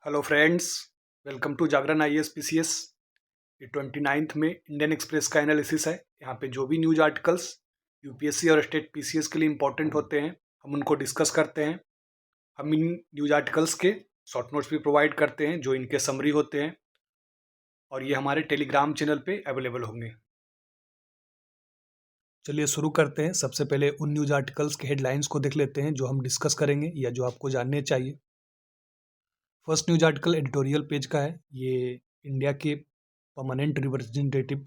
Hello friends, welcome to Jagran IAS PCS। ये 29th में Indian express का एनालिसिस है। यहाँ पे जो भी न्यूज आर्टिकल्स यूपीएससी और स्टेट पीसीएस के लिए इंपॉर्टेंट होते हैं, हम उनको डिस्कस करते हैं। हम इन न्यूज आर्टिकल्स के शॉर्ट नोट्स भी प्रोवाइड करते हैं जो इनके समरी होते हैं, और ये हमारे टेलीग्राम चैनल पे अवेलेबल होंगे। चलिए शुरू करते हैं। सबसे पहले उन न्यूज आर्टिकल्स के हेडलाइंस को देख लेते हैं जो हम डिस्कस करेंगे या जो आपको जानने चाहिए। First news article editorial page का है। ये इंडिया के परमानेंट रिप्रेजेंटेटिव,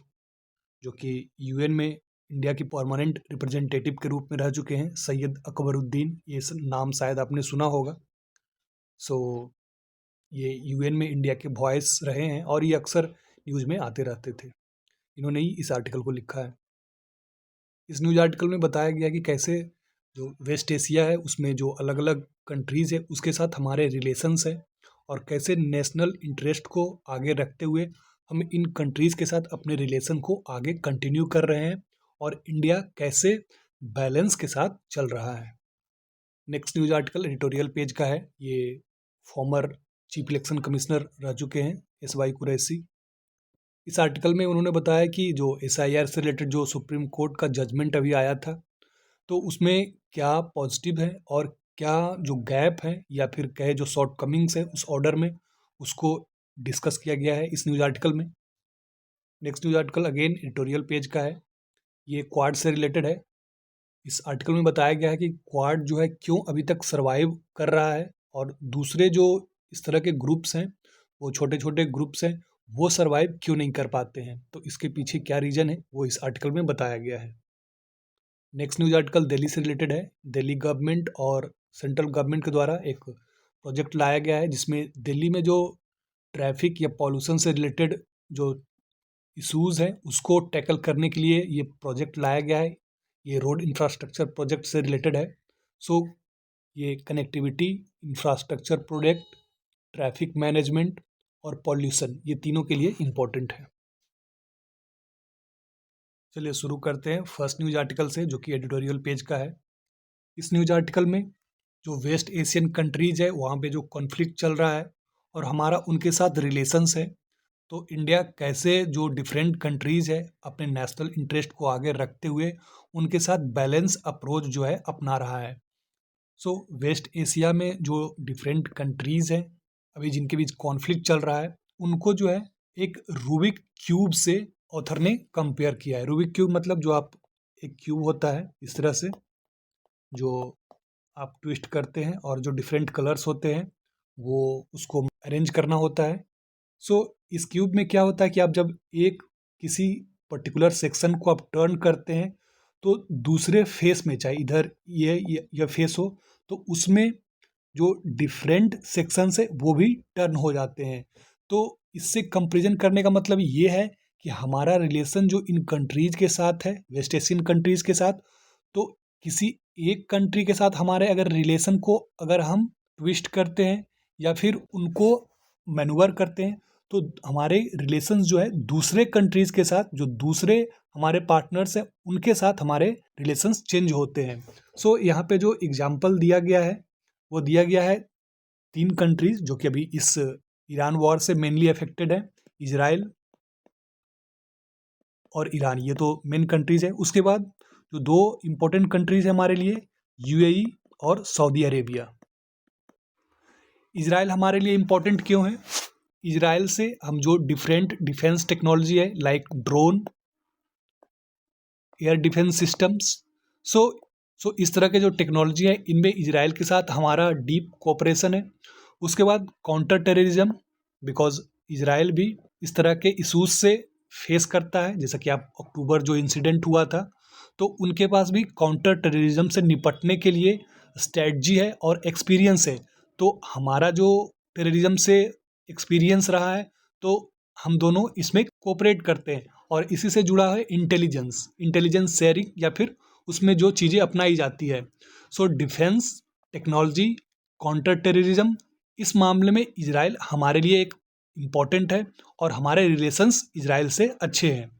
जो कि यूएन में इंडिया की परमानेंट रिप्रेजेंटेटिव के रूप में रह चुके हैं, सैयद अकबरुद्दीन, ये नाम शायद आपने सुना होगा। सो ये यूएन में इंडिया के वॉइस रहे हैं और ये अक्सर न्यूज़ में आते रहते थे। इन्होंने ही इस आर्टिकल को लिखा है। इस न्यूज आर्टिकल में बताया गया कि कैसे जो वेस्ट एशिया है उसमें जो अलग अलग कंट्रीज़ है उसके साथ हमारे रिलेशंस है, और कैसे नेशनल इंटरेस्ट को आगे रखते हुए हम इन कंट्रीज़ के साथ अपने रिलेशन को आगे कंटिन्यू कर रहे हैं, और इंडिया कैसे बैलेंस के साथ चल रहा है। Next news article editorial page का है। ये फॉर्मर चीफ इलेक्शन कमिश्नर रह चुके हैं SY कुरैशी। इस आर्टिकल में उन्होंने बताया कि जो SIR से रिलेटेड जो सुप्रीम कोर्ट का जजमेंट अभी आया था, तो उसमें क्या पॉजिटिव है और क्या जो गैप है या फिर कहे जो शॉर्ट कमिंग्स है उस ऑर्डर में, उसको डिस्कस किया गया है इस न्यूज आर्टिकल में। Next news article again editorial page का है। ये क्वाड से रिलेटेड है। इस आर्टिकल में बताया गया है कि क्वाड जो है क्यों अभी तक सर्वाइव कर रहा है, और दूसरे जो इस तरह के ग्रुप्स हैं, वो छोटे छोटे ग्रुप्स हैं, वो सर्वाइव क्यों नहीं कर पाते हैं। तो इसके पीछे क्या रीज़न है वो इस आर्टिकल में बताया गया है। नेक्स्ट न्यूज आर्टिकल दिल्ली से रिलेटेड है। दिल्ली गवर्नमेंट और सेंट्रल गवर्नमेंट के द्वारा एक प्रोजेक्ट लाया गया है जिसमें दिल्ली में जो ट्रैफिक या पॉल्यूशन से रिलेटेड जो इश्यूज़ हैं उसको टैकल करने के लिए ये प्रोजेक्ट लाया गया है। ये रोड इंफ्रास्ट्रक्चर प्रोजेक्ट से रिलेटेड है। सो ये connectivity, infrastructure project, traffic management और पॉल्यूशन, ये तीनों के लिए इम्पोर्टेंट है। चलिए शुरू करते हैं फर्स्ट न्यूज आर्टिकल से, जो कि एडिटोरियल पेज का है। इस न्यूज आर्टिकल में जो वेस्ट एशियन कंट्रीज है वहाँ पे जो कॉन्फ्लिक्ट चल रहा है और हमारा उनके साथ रिलेशंस है, तो इंडिया कैसे जो डिफरेंट कंट्रीज़ है अपने नेशनल इंटरेस्ट को आगे रखते हुए उनके साथ बैलेंस अप्रोच जो है अपना रहा है। सो वेस्ट एशिया में जो डिफरेंट कंट्रीज़ हैं अभी जिनके बीच कॉन्फ्लिक्ट चल रहा है, उनको जो है एक रूबिक क्यूब से ऑथर ने कंपेयर किया है। रूबिक क्यूब मतलब जो आप एक क्यूब होता है इस तरह से, जो आप ट्विस्ट करते हैं और जो डिफरेंट कलर्स होते हैं वो उसको अरेंज करना होता है। सो इस क्यूब में क्या होता है कि आप जब एक किसी पर्टिकुलर सेक्शन को आप टर्न करते हैं, तो दूसरे फेस में, चाहे इधर ये फेस हो, तो उसमें जो डिफरेंट सेक्शंस है वो भी टर्न हो जाते हैं। तो इससे कंपेरिजन करने का मतलब ये है कि हमारा रिलेशन जो इन कंट्रीज के साथ है, वेस्ट एशियन कंट्रीज के साथ, तो किसी एक कंट्री के साथ हमारे अगर रिलेशन को अगर हम ट्विस्ट करते हैं या फिर उनको मैनूवर करते हैं, तो हमारे रिलेशंस जो है दूसरे कंट्रीज़ के साथ, जो दूसरे हमारे पार्टनर्स हैं उनके साथ हमारे रिलेशंस चेंज होते हैं। सो यहाँ पे जो एग्जांपल दिया गया है वो दिया गया है 3 कंट्रीज़ जो कि अभी इस ईरान वॉर से मेनली अफेक्टेड है, इजराइल और ईरान, ये तो मेन कंट्रीज़ है। उसके बाद जो 2 इम्पोर्टेंट कंट्रीज़ है हमारे लिए, UAE और सऊदी अरेबिया। इजराइल हमारे लिए इम्पोर्टेंट क्यों है? इजराइल से हम जो डिफरेंट डिफेंस टेक्नोलॉजी है, like drone, air defence systems, so इस तरह के जो टेक्नोलॉजी है इनमें इजराइल के साथ हमारा डीप कोऑपरेशन है। उसके बाद काउंटर टेररिज्म, बिकॉज इजराइल भी इस तरह के इशूज से फेस करता है, जैसा कि आप अक्टूबर जो इंसिडेंट हुआ था, तो उनके पास भी काउंटर टेररिज्म से निपटने के लिए स्ट्रेटजी है और एक्सपीरियंस है। तो हमारा जो टेररिज्म से एक्सपीरियंस रहा है, तो हम दोनों इसमें कोऑपरेट करते हैं, और इसी से जुड़ा है इंटेलिजेंस शेयरिंग, या फिर उसमें जो चीज़ें अपनाई जाती है। So defence technology, counter terrorism, इस मामले में इजराइल हमारे लिए एक इम्पॉर्टेंट है और हमारे रिलेशंस इजराइल से अच्छे हैं।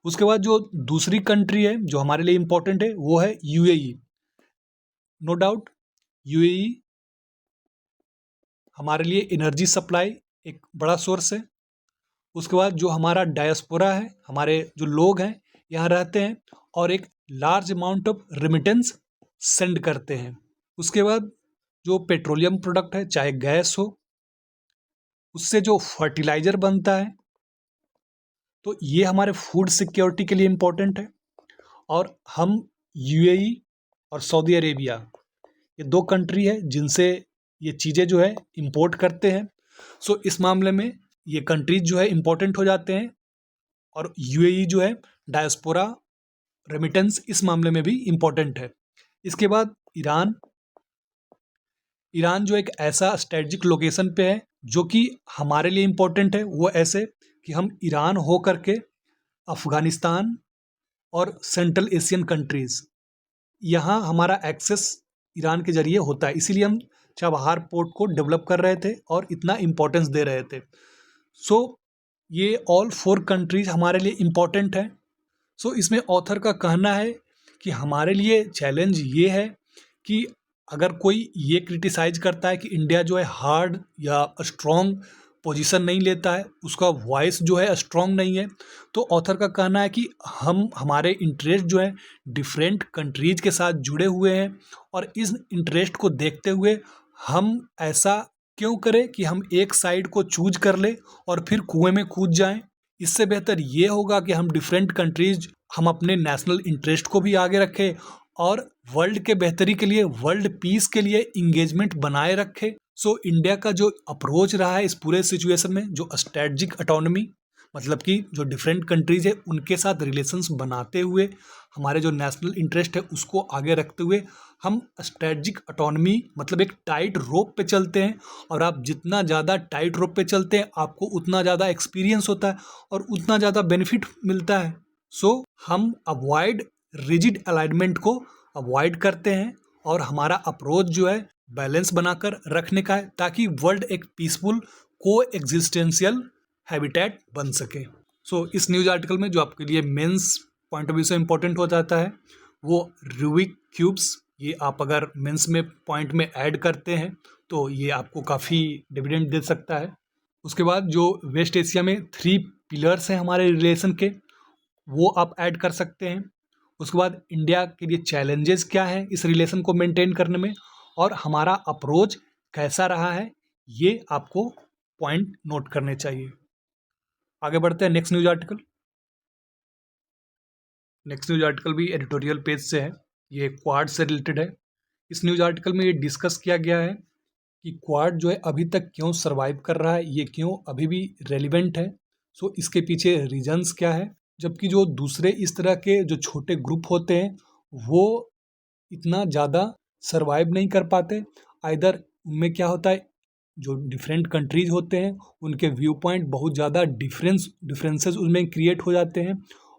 उसके बाद जो दूसरी कंट्री है जो हमारे लिए इम्पॉर्टेंट है वो है UAE। नो डाउट UAE हमारे लिए एनर्जी सप्लाई एक बड़ा सोर्स है। उसके बाद जो हमारा डायस्पोरा है, हमारे जो लोग हैं यहाँ रहते हैं और एक large amount of remittance send करते हैं। उसके बाद जो पेट्रोलियम प्रोडक्ट है, चाहे गैस हो, उससे जो फर्टिलाइज़र बनता है, तो ये हमारे फूड सिक्योरिटी के लिए इम्पोर्टेंट है। और हम यूएई और सऊदी अरेबिया, ये 2 कंट्री है जिनसे ये चीज़ें जो है इम्पोर्ट करते हैं। सो इस मामले में ये कंट्रीज जो है इम्पोर्टेंट हो जाते हैं और यूएई जो है डायस्पोरा रेमिटेंस इस मामले में भी इम्पोर्टेंट है। इसके बाद ईरान जो एक ऐसा स्ट्रेटजिक लोकेशन पे है जो कि हमारे लिए इम्पोर्टेंट है। वो ऐसे कि हम ईरान हो करके अफ़गानिस्तान और सेंट्रल एशियन कंट्रीज़, यहाँ हमारा एक्सेस ईरान के ज़रिए होता है, इसीलिए हम चाबहार पोर्ट को डेवलप कर रहे थे और इतना इम्पोर्टेंस दे रहे थे। सो ये ऑल 4 कंट्रीज़ हमारे लिए इम्पोर्टेंट है। सो इसमें ऑथर का कहना है कि हमारे लिए चैलेंज ये है कि अगर कोई ये क्रिटिसाइज़ करता है कि इंडिया जो है हार्ड या स्ट्रॉन्ग पोजीशन नहीं लेता है, उसका वॉइस जो है स्ट्रॉन्ग नहीं है, तो ऑथर का कहना है कि हमारे इंटरेस्ट जो है डिफरेंट कंट्रीज़ के साथ जुड़े हुए हैं और इस इंटरेस्ट को देखते हुए हम ऐसा क्यों करें कि हम एक साइड को चूज कर लें और फिर कुएं में कूद जाएं। इससे बेहतर ये होगा कि हम डिफरेंट कंट्रीज, हम अपने नेशनल इंटरेस्ट को भी आगे रखें और वर्ल्ड के बेहतरी के लिए, वर्ल्ड पीस के लिए इंगेजमेंट बनाए रखें। सो इंडिया का जो अप्रोच रहा है इस पूरे सिचुएशन में, जो स्ट्रेटजिक ऑटोनॉमी, मतलब कि जो डिफरेंट कंट्रीज है उनके साथ रिलेशंस बनाते हुए हमारे जो नेशनल इंटरेस्ट है उसको आगे रखते हुए हम स्ट्रेटजिक ऑटोनॉमी, मतलब एक टाइट रोप पे चलते हैं। और आप जितना ज़्यादा टाइट रोप पे चलते हैं आपको उतना ज़्यादा एक्सपीरियंस होता है और उतना ज़्यादा बेनिफिट मिलता है। सो हम अवॉइड रिजिड अलाइनमेंट को अवॉइड करते हैं और हमारा अप्रोच जो है बैलेंस बनाकर रखने का है, ताकि वर्ल्ड एक पीसफुल को एग्जिस्टेंशियल हैबिटेट बन सके। सो इस न्यूज़ आर्टिकल में जो आपके लिए मेंस पॉइंट ऑफ व्यू से इम्पोर्टेंट हो जाता है वो रूबिक क्यूब्स, ये आप अगर मेंस में पॉइंट में ऐड करते हैं तो ये आपको काफ़ी डिविडेंड दे सकता है। उसके बाद जो वेस्ट एशिया में 3 पिलर्स हैं हमारे रिलेशन के, वो आप ऐड कर सकते हैं। उसके बाद इंडिया के लिए चैलेंजेस क्या हैं इस रिलेशन को मेंटेन करने में और हमारा अप्रोच कैसा रहा है, ये आपको पॉइंट नोट करने चाहिए। आगे बढ़ते हैं next news article. Next news article भी एडिटोरियल पेज से है, ये क्वाड से रिलेटेड है। इस न्यूज़ आर्टिकल में ये डिस्कस किया गया है कि क्वाड जो है अभी तक क्यों सर्वाइव कर रहा है, ये क्यों अभी भी रेलिवेंट है। सो इसके पीछे रीजंस क्या है, जबकि जो दूसरे इस तरह के जो छोटे ग्रुप होते हैं वो इतना ज़्यादा सर्वाइव नहीं कर पाते। आइदर उनमें क्या होता है, जो डिफरेंट कंट्रीज होते हैं उनके व्यू पॉइंट बहुत ज़्यादा डिफरेंसेस उनमें क्रिएट हो जाते हैं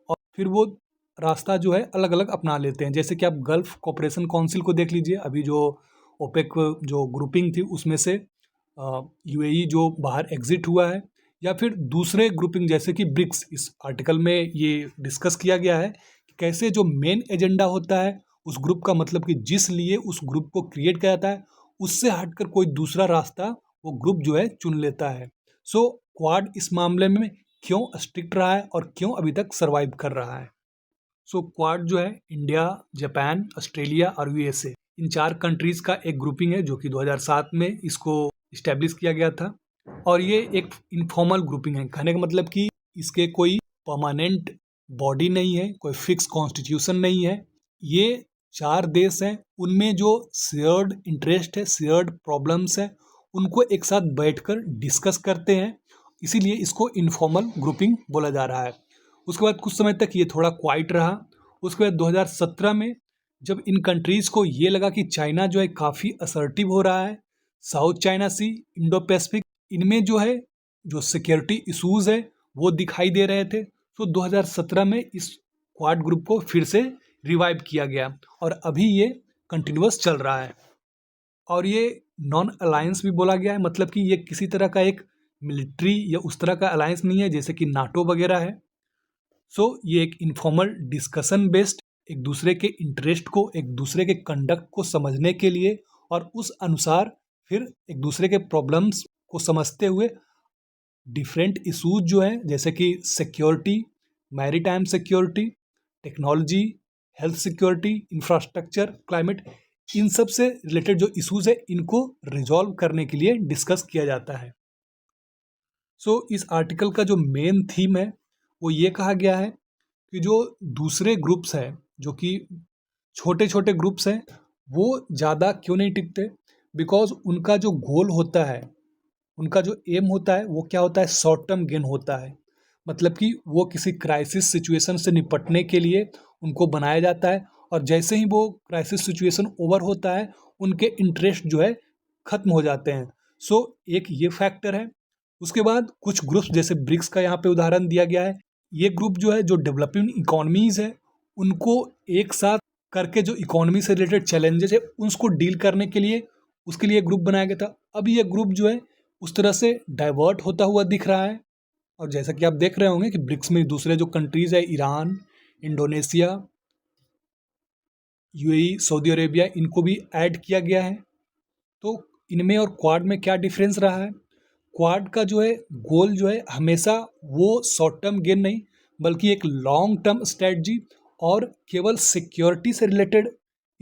और फिर वो रास्ता जो है अलग अलग अपना लेते हैं। जैसे कि आप गल्फ कोऑपरेशन काउंसिल को देख लीजिए, अभी जो ओपेक जो ग्रुपिंग थी उसमें से यूएई जो बाहर एग्जिट हुआ है, या फिर दूसरे ग्रुपिंग जैसे कि ब्रिक्स। इस आर्टिकल में ये डिस्कस किया गया है कि कैसे जो मेन एजेंडा होता है उस ग्रुप का, मतलब कि जिस लिए उस ग्रुप को क्रिएट किया जाता है, उससे हटकर कोई दूसरा रास्ता वो ग्रुप जो है चुन लेता है। सो क्वाड इस मामले में क्यों स्ट्रिक्ट रहा है और क्यों अभी तक सर्वाइव कर रहा है। सो क्वाड जो है इंडिया, जापान, ऑस्ट्रेलिया और यूएसए, इन 4 कंट्रीज़ का एक ग्रुपिंग है जो कि 2007 में इसको इस्टेब्लिश किया गया था। और ये एक इनफॉर्मल ग्रुपिंग है, कहने का मतलब कि इसके कोई परमानेंट बॉडी नहीं है, कोई फिक्स कॉन्स्टिट्यूशन नहीं है। ये 4 देश हैं, उनमें जो शेयर्ड इंटरेस्ट है, शेयर्ड प्रॉब्लम्स है, उनको एक साथ बैठकर डिस्कस करते हैं, इसीलिए इसको इनफॉर्मल ग्रुपिंग बोला जा रहा है। उसके बाद कुछ समय तक ये थोड़ा क्वाइट रहा। उसके बाद 2017 में जब इन कंट्रीज़ को ये लगा कि चाइना जो है काफ़ी असर्टिव हो रहा है, साउथ चाइना सी, इंडो पैसिफिक, इनमें जो है जो सिक्योरिटी इशूज़ है वो दिखाई दे रहे थे, तो 2017 में इस क्वाड ग्रुप को फिर से रिवाइव किया गया और अभी ये कंटिन्यूअस चल रहा है। और ये नॉन अलायंस भी बोला गया है, मतलब कि ये किसी तरह का एक मिलिट्री या उस तरह का अलायंस नहीं है जैसे कि नाटो वगैरह है। सो ये एक इनफॉर्मल डिस्कशन बेस्ड, एक दूसरे के इंटरेस्ट को, एक दूसरे के कंडक्ट को समझने के लिए और उस अनुसार फिर एक दूसरे के प्रॉब्लम्स को समझते हुए डिफरेंट इशूज जो हैं जैसे कि security, maritime security, technology, health security, infrastructure, climate, इन सब से रिलेटेड जो इशूज है इनको रिजॉल्व करने के लिए डिस्कस किया जाता है। इस आर्टिकल का जो मेन थीम है वो ये कहा गया है कि जो दूसरे ग्रुप्स हैं, जो कि छोटे छोटे ग्रुप्स हैं, वो ज़्यादा क्यों नहीं टिकते, बिकॉज उनका जो गोल होता है, उनका जो एम होता है वो क्या होता है, शॉर्ट टर्म गेन होता है। मतलब कि वो किसी क्राइसिस सिचुएशन से निपटने के लिए उनको बनाया जाता है, और जैसे ही वो क्राइसिस सिचुएशन ओवर होता है उनके इंटरेस्ट जो है ख़त्म हो जाते हैं। एक ये फैक्टर है। उसके बाद कुछ ग्रुप्स जैसे ब्रिक्स का यहाँ पे उदाहरण दिया गया है। ये ग्रुप जो है जो डेवलपिंग इकोनॉमीज़ है उनको एक साथ करके जो इकोनॉमी से रिलेटेड चैलेंजेस है उसको डील करने के लिए उसके लिए ग्रुप बनाया गया था। अब ये ग्रुप जो है उस तरह से डाइवर्ट होता हुआ दिख रहा है, और जैसा कि आप देख रहे होंगे कि ब्रिक्स में दूसरे जो कंट्रीज़ है, Iran, Indonesia, UAE, Saudi Arabia, इनको भी ऐड किया गया है। तो इनमें और क्वाड में क्या डिफरेंस रहा है? क्वाड का जो है गोल जो है हमेशा वो शॉर्ट टर्म गेन नहीं, बल्कि एक लॉन्ग टर्म स्ट्रेटजी, और केवल सिक्योरिटी से रिलेटेड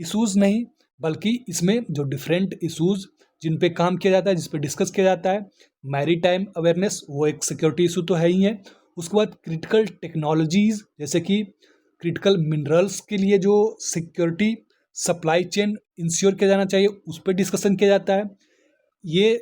इश्यूज नहीं, बल्कि इसमें जो डिफरेंट इश्यूज जिन पे काम किया जाता है, जिस पे डिस्कस किया जाता है, मैरी टाइम अवेयरनेस वो एक सिक्योरिटी इशू तो है ही है। उसके बाद क्रिटिकल टेक्नोलॉजीज जैसे कि क्रिटिकल मिनरल्स के लिए जो सिक्योरिटी सप्लाई चेन इंश्योर किया जाना चाहिए उस पर डिस्कशन किया जाता है। ये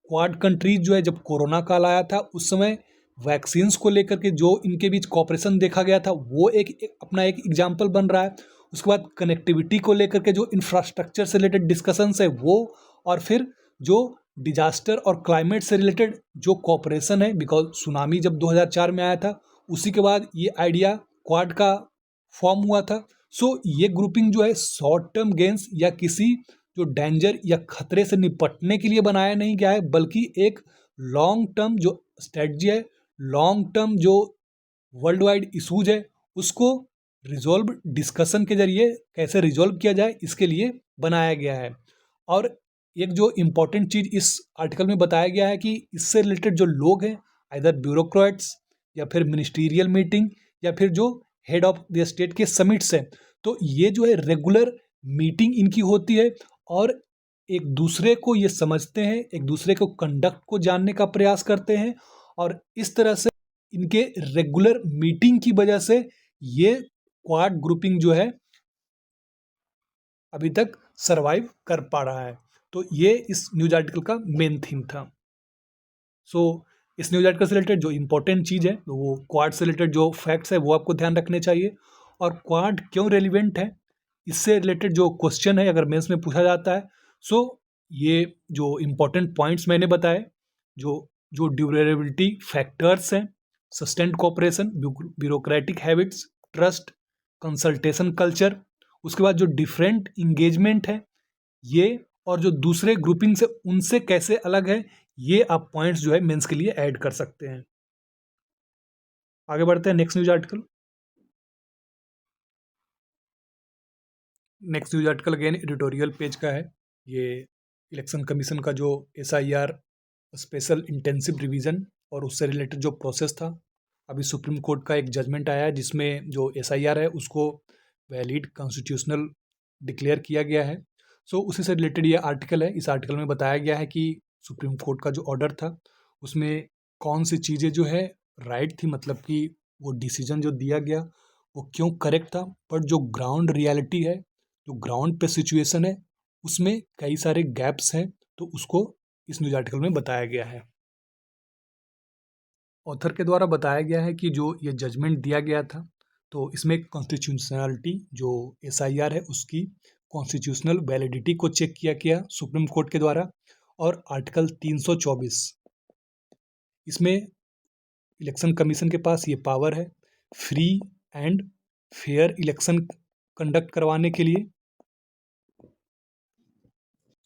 क्वाड कंट्रीज जो है जब कोरोना काल आया था उस समय वैक्सीन्स को लेकर के जो इनके बीच कॉपरेशन देखा गया था वो अपना एक एग्जाम्पल बन रहा है। उसके बाद कनेक्टिविटी को लेकर के जो इंफ्रास्ट्रक्चर से रिलेटेड डिस्कशंस है वो, और फिर जो डिजास्टर और क्लाइमेट से रिलेटेड जो कॉपरेशन है, बिकॉज सुनामी जब 2004 में आया था उसी के बाद ये आइडिया क्वाड का फॉर्म हुआ था। ये ग्रुपिंग जो है शॉर्ट टर्म गेन्स या किसी जो डेंजर या खतरे से निपटने के लिए बनाया नहीं गया है, बल्कि एक लॉन्ग टर्म जो स्ट्रेटजी है, लॉन्ग टर्म जो वर्ल्ड वाइड इशूज है उसको रिजॉल्व डिस्कशन के जरिए कैसे रिजॉल्व किया जाए इसके लिए बनाया गया है। और एक जो इम्पोर्टेंट चीज़ इस आर्टिकल में बताया गया है कि इससे रिलेटेड जो लोग हैं, आइदर ब्यूरोक्रेट्स या फिर मिनिस्टीरियल मीटिंग या फिर जो हेड ऑफ द स्टेट के समिट्स हैं, तो ये जो है रेगुलर मीटिंग इनकी होती है, और एक दूसरे को ये समझते हैं, एक दूसरे को कंडक्ट को जानने का प्रयास करते हैं, और इस तरह से इनके रेगुलर मीटिंग की वजह से ये क्वाड ग्रुपिंग जो है अभी तक सरवाइव कर पा रहा है। तो ये इस न्यूज आर्टिकल का मेन थीम था। इस न्यूज आर्टिकल से रिलेटेड जो इंपॉर्टेंट चीज़ है तो वो क्वाड से रिलेटेड जो फैक्ट्स है वो आपको ध्यान रखने चाहिए, और क्वाड क्यों रेलिवेंट है इससे रिलेटेड जो क्वेश्चन है अगर मेंस में पूछा जाता है। ये जो इम्पोर्टेंट पॉइंट्स मैंने बताए, जो जो ड्यूरेबिलिटी फैक्टर्स हैं, sustained cooperation, bureaucratic habits, trust, consultation culture, उसके बाद जो डिफरेंट इंगेजमेंट है ये, और जो दूसरे ग्रुपिंग से उनसे कैसे अलग है, ये आप पॉइंट्स जो है मेंस के लिए ऐड कर सकते हैं। आगे बढ़ते हैं next news article. Next news article again editorial page का है। ये इलेक्शन कमीशन का जो SIR स्पेशल इंटेंसिव रिवीजन और उससे रिलेटेड जो प्रोसेस था, अभी सुप्रीम कोर्ट का एक जजमेंट आया है जिसमें जो SIR है उसको वैलिड कॉन्स्टिट्यूशनल डिक्लेयर किया गया है। उसी से रिलेटेड ये आर्टिकल है। इस आर्टिकल में बताया गया है कि सुप्रीम कोर्ट का जो ऑर्डर था उसमें कौन सी चीज़ें जो है राइट थी, मतलब कि वो डिसीजन जो दिया गया वो क्यों करेक्ट था, बट जो ग्राउंड रियलिटी है, जो ग्राउंड पे सिचुएशन है, उसमें कई सारे गैप्स हैं, तो उसको इस न्यूज आर्टिकल में बताया गया है। ऑथर के द्वारा बताया गया है कि जो ये जजमेंट दिया गया था तो इसमें कॉन्स्टिट्यूशनलिटी जो SIR है उसकी कॉन्स्टिट्यूशनल वैलिडिटी को चेक किया गया सुप्रीम कोर्ट के द्वारा, और आर्टिकल 324 इसमें इलेक्शन कमीशन के पास ये पावर है free and fair election conduct करवाने के लिए।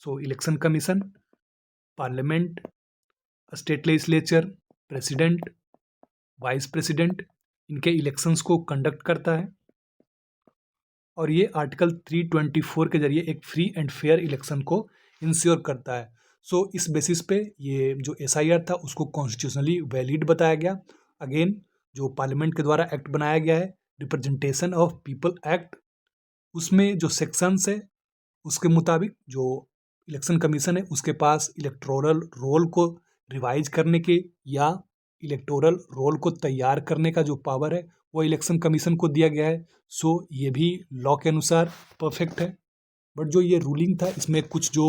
Election commission parliament, state legislature, president, vice president, इनके इलेक्शंस को कंडक्ट करता है, और ये आर्टिकल 324 के जरिए एक फ्री एंड फेयर इलेक्शन को इंश्योर करता है। सो इस बेसिस पे ये जो एसआईआर था उसको कॉन्स्टिट्यूशनली वैलिड बताया गया। अगेन जो पार्लियामेंट के द्वारा एक्ट बनाया गया है रिप्रेजेंटेशन ऑफ पीपल एक्ट, उसमें जो सेक्शंस है उसके मुताबिक जो इलेक्शन कमीशन है उसके पास इलेक्टोरल रोल को रिवाइज करने के या इलेक्टोरल रोल को तैयार करने का जो पावर है वो इलेक्शन कमीशन को दिया गया है। सो ये भी लॉ के अनुसार परफेक्ट है। बट जो ये रूलिंग था इसमें कुछ जो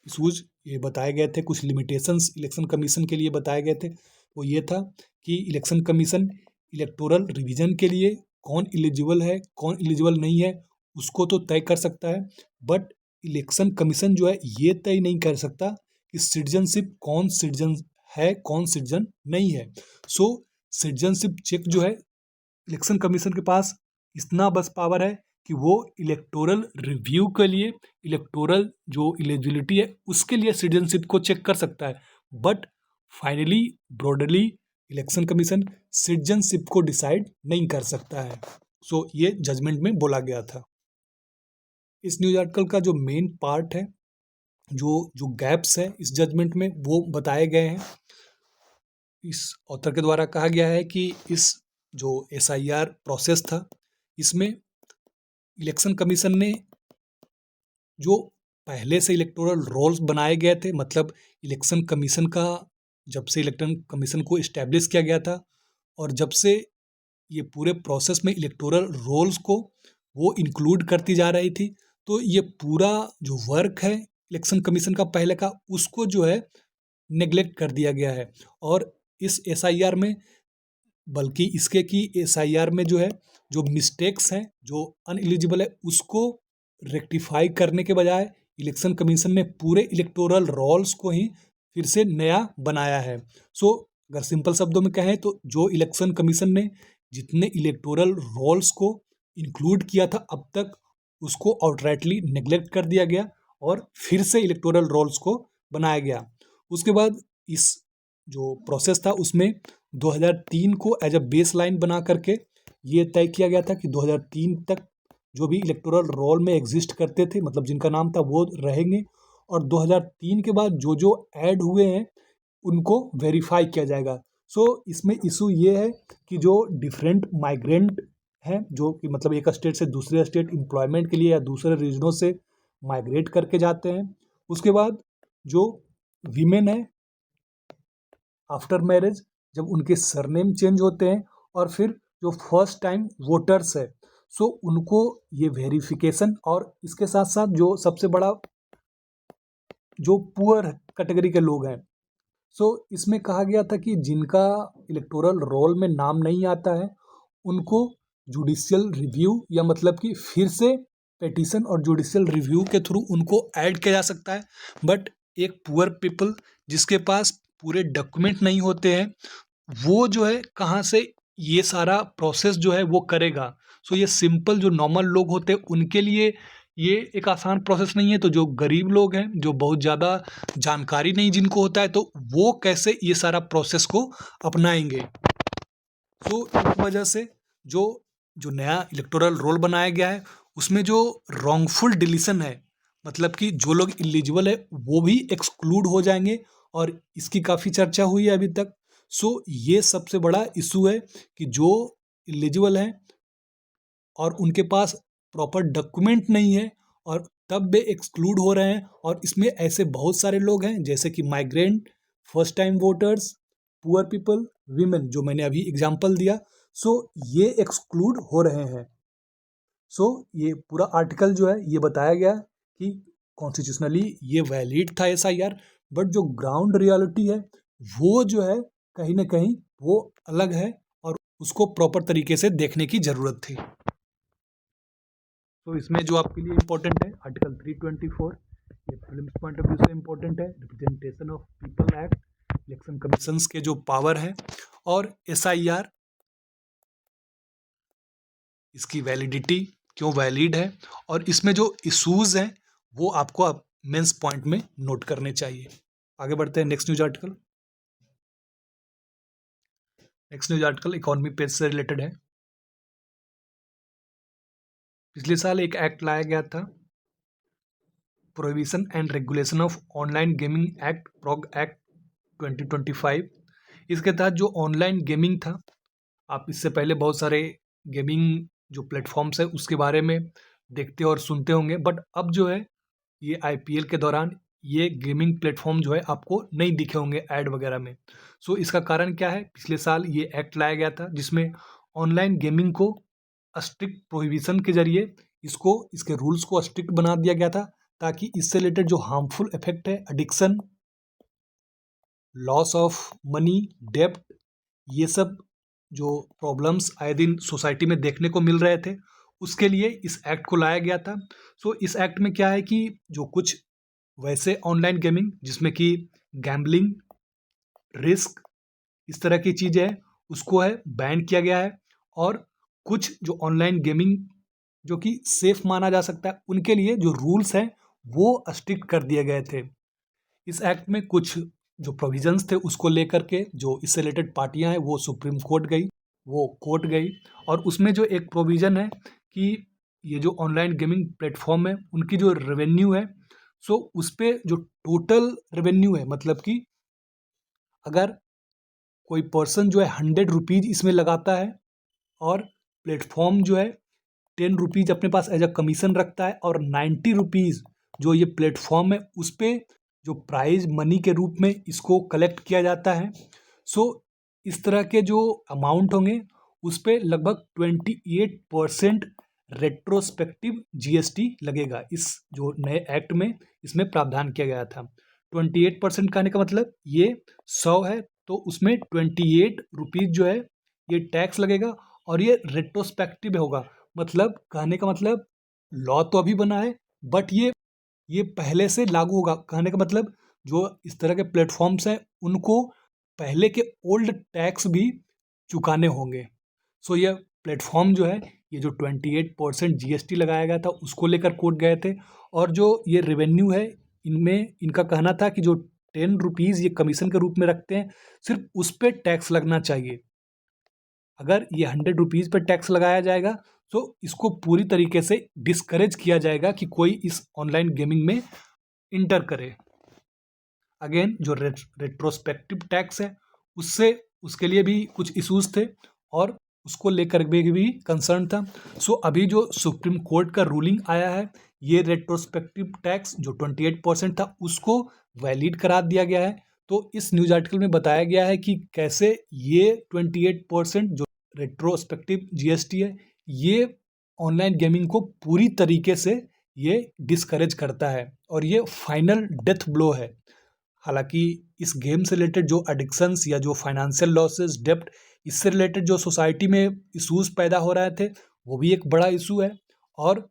इशूज ये बताए गए थे, कुछ लिमिटेशंस इलेक्शन कमीशन के लिए बताए गए थे। वो ये था कि इलेक्शन कमीशन इलेक्टोरल रिवीजन के लिए कौन एलिजिबल है कौन एलिजिबल नहीं है उसको तो तय कर सकता है, बट इलेक्शन कमीशन जो है ये तय नहीं कर सकता कि सिटीजनशिप कौन सिटीजन है कौन सिटीजन नहीं है। सो सिटीजनशिप चेक जो है इलेक्शन कमीशन के पास इतना बस पावर है कि वो इलेक्टोरल रिव्यू के लिए इलेक्टोरल जो एलिजिबिलिटी है उसके लिए सिटीजनशिप को चेक कर सकता है, but finally broadly election commission citizenship को डिसाइड नहीं कर सकता है। सो ये जजमेंट में बोला गया था। इस न्यूज आर्टिकल का जो मेन पार्ट है, जो जो गैप्स है इस जजमेंट में वो बताए गए हैं। इस ऑथर के द्वारा कहा गया है कि इस जो एसआईआर प्रोसेस था इसमें इलेक्शन कमीशन ने जो पहले से इलेक्टोरल रोल्स बनाए गए थे, मतलब इलेक्शन कमीशन का जब से इलेक्शन कमीशन को इस्टेब्लिश किया गया था और जब से ये पूरे प्रोसेस में इलेक्टोरल रोल्स को वो इंक्लूड करती जा रही थी, तो ये पूरा जो वर्क है इलेक्शन कमीशन का पहले का उसको जो है नेग्लेक्ट कर दिया गया है। और इस एसआईआर में बल्कि इसके कि एसआईआर में जो है जो मिस्टेक्स हैं जो अनएलिजिबल है उसको रेक्टिफाई करने के बजाय इलेक्शन कमीशन ने पूरे इलेक्टोरल रोल्स को ही फिर से नया बनाया है। सो अगर सिंपल शब्दों में कहें तो जो इलेक्शन कमीशन ने जितने इलेक्टोरल रोल्स को इंक्लूड किया था अब तक उसको आउटराइटली नेग्लेक्ट कर दिया गया और फिर से इलेक्टोरल रोल्स को बनाया गया। उसके बाद इस जो प्रोसेस था उसमें 2003 को एज अ बेस लाइन बना करके ये तय किया गया था कि 2003 तक जो भी इलेक्टोरल रोल में एग्जिस्ट करते थे मतलब जिनका नाम था वो रहेंगे, और 2003 के बाद जो जो ऐड हुए हैं उनको वेरीफाई किया जाएगा। सो इसमें इशू ये है कि जो डिफरेंट माइग्रेंट हैं जो कि मतलब एक स्टेट से दूसरे स्टेट एम्प्लॉयमेंट के लिए या दूसरे रीजनों से माइग्रेट करके जाते हैं, उसके बाद जो वीमेन है आफ्टर मैरिज जब उनके सरनेम चेंज होते हैं, और फिर जो फर्स्ट टाइम वोटर्स है सो उनको ये वेरिफिकेशन, और इसके साथ साथ जो सबसे बड़ा जो पुअर कैटेगरी के लोग हैं सो इसमें कहा गया था कि जिनका इलेक्टोरल रोल में नाम नहीं आता है उनको जुडिशियल रिव्यू या मतलब कि फिर से पेटिशन और जुडिशियल रिव्यू के थ्रू उनको ऐड किया जा सकता है। बट एक पुअर पीपल जिसके पास पूरे डॉक्यूमेंट नहीं होते हैं वो जो है कहाँ से ये सारा प्रोसेस जो है वो करेगा। सो ये सिंपल जो नॉर्मल लोग होते हैं उनके लिए ये एक आसान प्रोसेस नहीं है, तो जो गरीब लोग हैं जो बहुत ज़्यादा जानकारी नहीं जिनको होता है तो वो कैसे ये सारा प्रोसेस को अपनाएंगे। तो इस वजह से जो जो नया इलेक्टोरल रोल बनाया गया है उसमें जो रॉन्गफुल डिलीशन है मतलब कि जो लोग इलिजिबल है वो भी एक्सक्लूड हो जाएंगे, और इसकी काफ़ी चर्चा हुई है अभी तक। सो ये सबसे बड़ा इशू है कि जो इलिजिबल हैं और उनके पास प्रॉपर डॉक्यूमेंट नहीं है और तब वे एक्सक्लूड हो रहे हैं, और इसमें ऐसे बहुत सारे लोग हैं जैसे कि migrant, first time voters, poor people, women जो मैंने अभी एग्जांपल दिया। सो ये एक्सक्लूड हो रहे हैं। सो ये पूरा आर्टिकल जो है ये बताया गया कि कॉन्स्टिट्यूशनली ये वैलिड था एसआईआर, बट जो ग्राउंड रियलिटी है वो जो है कहीं ना कहीं वो अलग है और उसको प्रॉपर तरीके से देखने की ज़रूरत थी। तो इसमें जो आपके लिए इम्पोर्टेंट है आर्टिकल 324, ये प्रीलिम्स पॉइंट ऑफ व्यू से इम्पोर्टेंट है, representation of people act, election commissions के जो पावर है, और एसआईआर इसकी वैलिडिटी क्यों वैलिड है, और इसमें जो इशूज़ हैं वो आपको अब मेंस पॉइंट में नोट करने चाहिए। आगे बढ़ते हैं next news article. Next news article economy page से रिलेटेड है। पिछले साल एक एक्ट लाया गया था prohibition and regulation of online gaming act PROG act 2025। इसके तहत जो ऑनलाइन गेमिंग था, आप इससे पहले बहुत सारे गेमिंग जो प्लेटफॉर्म्स है उसके बारे में देखते और सुनते होंगे, बट अब जो है ये आईपीएल के दौरान ये गेमिंग प्लेटफॉर्म जो है आपको नहीं दिखे होंगे ऐड वगैरह में। सो इसका कारण क्या है, पिछले साल ये एक्ट लाया गया था जिसमें ऑनलाइन गेमिंग को स्ट्रिक्ट प्रोहिबिशन के जरिए इसके रूल्स को स्ट्रिक्ट बना दिया गया था, ताकि इससे रिलेटेड जो हार्मफुल इफेक्ट है, एडिक्शन, लॉस ऑफ मनी, डेब्ट, ये सब जो प्रॉब्लम्स आए दिन सोसाइटी में देखने को मिल रहे थे, उसके लिए इस एक्ट को लाया गया था। सो इस एक्ट में क्या है कि जो कुछ वैसे ऑनलाइन गेमिंग जिसमें कि गैम्बलिंग, रिस्क, इस तरह की चीज़ें हैं, उसको है बैन किया गया है। और कुछ जो ऑनलाइन गेमिंग जो कि सेफ माना जा सकता है, उनके लिए जो रूल्स हैं वो स्ट्रिक्ट कर दिए गए थे। इस एक्ट में कुछ जो प्रोविजंस थे उसको लेकर के जो इससे रिलेटेड पार्टियां हैं वो सुप्रीम कोर्ट गई, वो कोर्ट गई, और उसमें जो एक प्रोविज़न है कि ये जो ऑनलाइन गेमिंग प्लेटफॉर्म है उनकी जो रेवेन्यू है, सो उस पर जो टोटल रेवेन्यू है, मतलब कि अगर कोई पर्सन जो है 100 रुपीज़ इसमें लगाता है और प्लेटफॉर्म जो है 10 रुपीज़ अपने पास एज अ कमीशन रखता है, और 90 रुपीज़ जो ये प्लेटफॉर्म है उस पर जो प्राइज मनी के रूप में इसको कलेक्ट किया जाता है। सो इस तरह के जो अमाउंट होंगे उस पर लगभग 28% रेट्रोस्पेक्टिव जीएसटी लगेगा। इस जो नए एक्ट में इसमें प्रावधान किया गया था। 28% कहने का मतलब ये 100 है तो उसमें 28 रुपीज़ जो है ये टैक्स लगेगा, और ये रेट्रोस्पेक्टिव होगा। मतलब कहने का मतलब लॉ तो अभी बना है, बट ये पहले से लागू होगा। कहने का मतलब जो इस तरह के प्लेटफॉर्म्स हैं उनको पहले के ओल्ड टैक्स भी चुकाने होंगे। सो ये प्लेटफॉर्म जो है ये जो 28% जीएसटी लगाया गया था उसको लेकर कोर्ट गए थे, और जो ये रेवेन्यू है इनमें इनका कहना था कि जो 10 रुपीज़ ये कमीशन के रूप में रखते हैं सिर्फ उस पर टैक्स लगना चाहिए। अगर ये 100 रुपीज़ पर टैक्स लगाया जाएगा तो इसको पूरी तरीके से डिस्करेज किया जाएगा कि कोई इस ऑनलाइन गेमिंग में इंटर करे। अगेन जो रेट्रोस्पेक्टिव टैक्स है उससे उसके लिए भी कुछ इश्यूज थे और उसको लेकर भी कंसर्न था। सो अभी जो सुप्रीम कोर्ट का रूलिंग आया है, ये रेट्रोस्पेक्टिव टैक्स जो 28% था उसको वैलिड करा दिया गया है। तो इस न्यूज़ आर्टिकल में बताया गया है कि कैसे ये 28% जो रेट्रोस्पेक्टिव जीएसटी है ये ऑनलाइन गेमिंग को पूरी तरीके से ये डिस्करेज करता है, और ये फाइनल डेथ ब्लो है। हालांकि इस गेम से रिलेटेड जो एडिक्शंस या जो फाइनेंशियल लॉसेस, डेब्ट, इससे रिलेटेड जो सोसाइटी में इश्यूज पैदा हो रहे थे वो भी एक बड़ा इशू है, और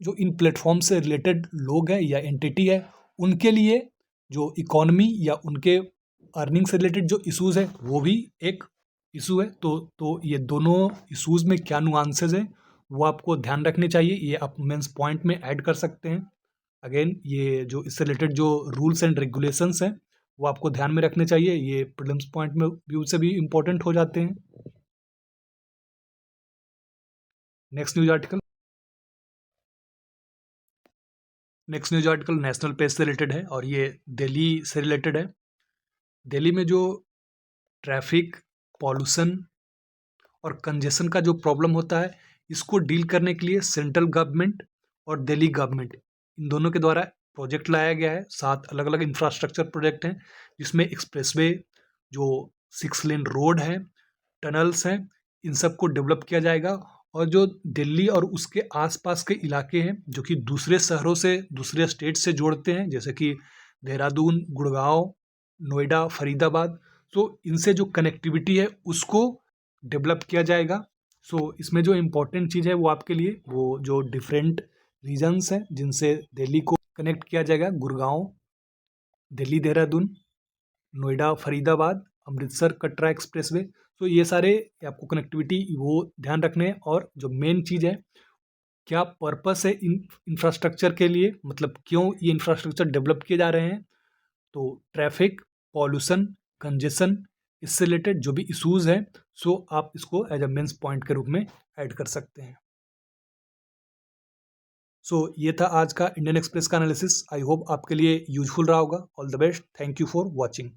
जो इन प्लेटफॉर्म से रिलेटेड लोग हैं या एंटिटी है उनके लिए जो इकोनॉमी या उनके अर्निंग से रिलेटेड जो इश्यूज है वो भी एक इशू है। तो ये दोनों इश्यूज में क्या नुआंसेस हैं वो आपको ध्यान रखने चाहिए, ये आप मेंस पॉइंट में ऐड कर सकते हैं। अगेन ये जो इससे रिलेटेड जो रूल्स एंड रेगुलेशंस हैं वो आपको ध्यान में रखने चाहिए, ये प्रीलिम्स पॉइंट में व्यू से भी इम्पोर्टेंट हो जाते हैं। Next news article national page से रिलेटेड है और ये दिल्ली से रिलेटेड है। दिल्ली में जो ट्रैफिक, पॉल्यूशन और कंजेशन का जो प्रॉब्लम होता है इसको डील करने के लिए सेंट्रल गवर्नमेंट और दिल्ली गवर्नमेंट इन दोनों के द्वारा प्रोजेक्ट लाया गया है। 7 अलग अलग इंफ्रास्ट्रक्चर प्रोजेक्ट हैं जिसमें एक्सप्रेसवे, जो 6 लेन रोड है, टनल्स हैं, इन सब को डेवलप किया जाएगा। और जो दिल्ली और उसके आसपास के इलाके हैं जो कि दूसरे शहरों से, दूसरे स्टेट से जोड़ते हैं, जैसे कि देहरादून, गुड़गांव, नोएडा, फरीदाबाद, तो इनसे जो कनेक्टिविटी है उसको डेवलप किया जाएगा। सो इसमें जो इम्पोर्टेंट चीज़ है वो आपके लिए वो जो डिफरेंट रीजन्स हैं जिनसे दिल्ली को कनेक्ट किया जाएगा, गुड़गांव, दिल्ली देहरादून, नोएडा फरीदाबाद, अमृतसर कटरा एक्सप्रेसवे, तो ये सारे आपको कनेक्टिविटी वो ध्यान रखने हैं। और जो मेन चीज़ है, क्या पर्पस है इन इंफ्रास्ट्रक्चर के लिए, मतलब क्यों ये इंफ्रास्ट्रक्चर डेवलप किए जा रहे हैं, तो ट्रैफिक, पॉल्यूशन, कंजेशन, इससे रिलेटेड जो भी इश्यूज़ हैं, सो आप इसको एज अ मेंस पॉइंट के रूप में ऐड कर सकते हैं। ये था आज का इंडियन एक्सप्रेस का एनालिसिस। आई होप आपके लिए यूजफुल रहा होगा। All the best. Thank you for watching.